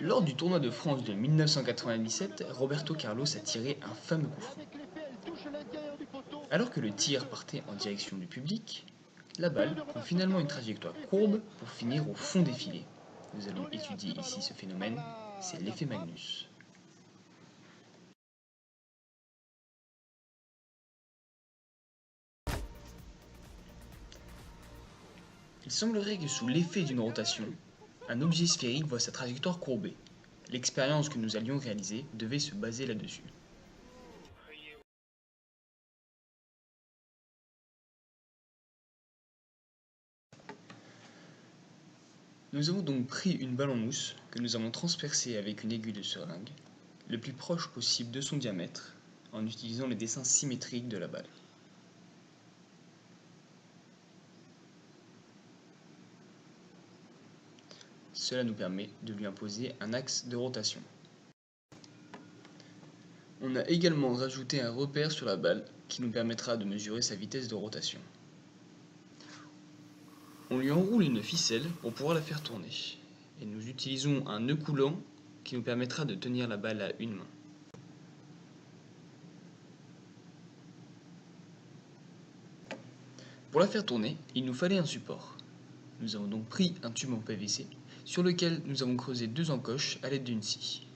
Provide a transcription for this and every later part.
Lors du tournoi de France de 1997, Roberto Carlos a tiré un fameux coup franc. Alors que le tir partait en direction du public, la balle prend finalement une trajectoire courbe pour finir au fond des filets. Nous allons étudier ici ce phénomène, c'est l'effet Magnus. Il semblerait que sous l'effet d'une rotation, un objet sphérique voit sa trajectoire courbée. L'expérience que nous allions réaliser devait se baser là-dessus. Nous avons donc pris une balle en mousse que nous avons transpercée avec une aiguille de seringue, le plus proche possible de son diamètre, en utilisant les dessins symétriques de la balle. Cela nous permet de lui imposer un axe de rotation. On a également rajouté un repère sur la balle qui nous permettra de mesurer sa vitesse de rotation. On lui enroule une ficelle pour pouvoir la faire tourner. Et nous utilisons un nœud coulant qui nous permettra de tenir la balle à une main. Pour la faire tourner, il nous fallait un support. Nous avons donc pris un tube en PVC sur lequel nous avons creusé deux encoches à l'aide d'une scie.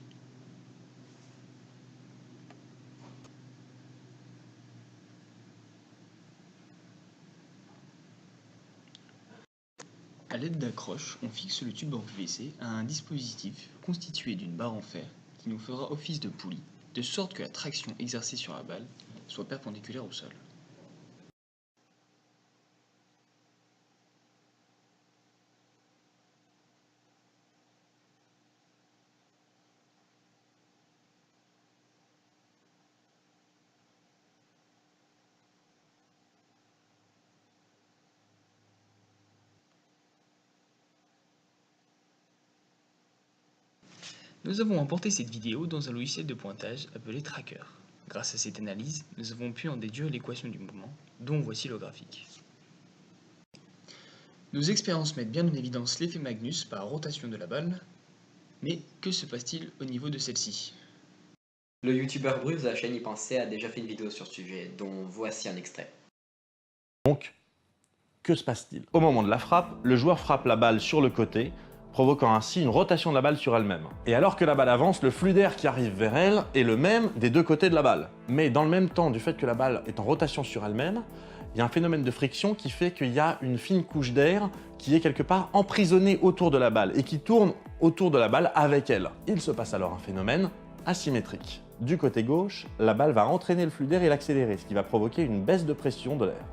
A l'aide d'accroches, on fixe le tube en PVC à un dispositif constitué d'une barre en fer qui nous fera office de poulie, de sorte que la traction exercée sur la balle soit perpendiculaire au sol. Nous avons importé cette vidéo dans un logiciel de pointage appelé Tracker. Grâce à cette analyse, nous avons pu en déduire l'équation du mouvement, dont voici le graphique. Nos expériences mettent bien en évidence l'effet Magnus par rotation de la balle, mais que se passe-t-il au niveau de celle-ci? Le youtubeur Bruce de la chaîne Y Penser a déjà fait une vidéo sur ce sujet, dont voici un extrait. Donc, que se passe-t-il? Au moment de la frappe, le joueur frappe la balle sur le côté, provoquant ainsi une rotation de la balle sur elle-même. Et alors que la balle avance, le flux d'air qui arrive vers elle est le même des deux côtés de la balle. Mais dans le même temps, du fait que la balle est en rotation sur elle-même, il y a un phénomène de friction qui fait qu'il y a une fine couche d'air qui est quelque part emprisonnée autour de la balle et qui tourne autour de la balle avec elle. Il se passe alors un phénomène asymétrique. Du côté gauche, la balle va entraîner le flux d'air et l'accélérer, ce qui va provoquer une baisse de pression de l'air.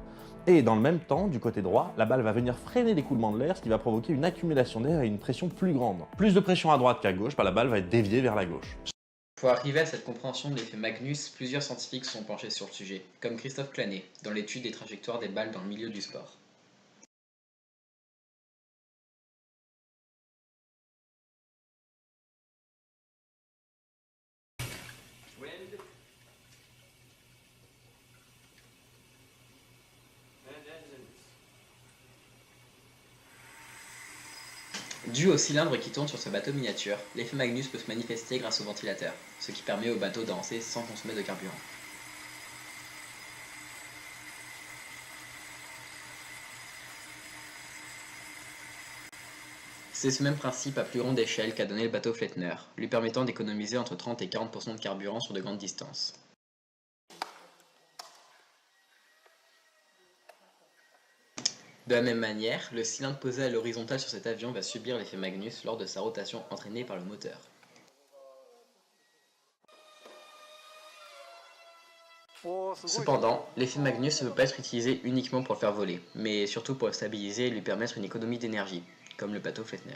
Et dans le même temps, du côté droit, la balle va venir freiner l'écoulement de l'air, ce qui va provoquer une accumulation d'air et une pression plus grande. Plus de pression à droite qu'à gauche, la balle va être déviée vers la gauche. Pour arriver à cette compréhension de l'effet Magnus, plusieurs scientifiques se sont penchés sur le sujet, comme Christophe Clanet, dans l'étude des trajectoires des balles dans le milieu du sport. Dû au cylindre qui tourne sur ce bateau miniature, l'effet Magnus peut se manifester grâce au ventilateur, ce qui permet au bateau d'avancer sans consommer de carburant. C'est ce même principe à plus grande échelle qu'a donné le bateau Flettner, lui permettant d'économiser entre 30 et 40% de carburant sur de grandes distances. De la même manière, le cylindre posé à l'horizontale sur cet avion va subir l'effet Magnus lors de sa rotation entraînée par le moteur. Cependant, l'effet Magnus ne peut pas être utilisé uniquement pour le faire voler, mais surtout pour le stabiliser et lui permettre une économie d'énergie, comme le bateau Flettner.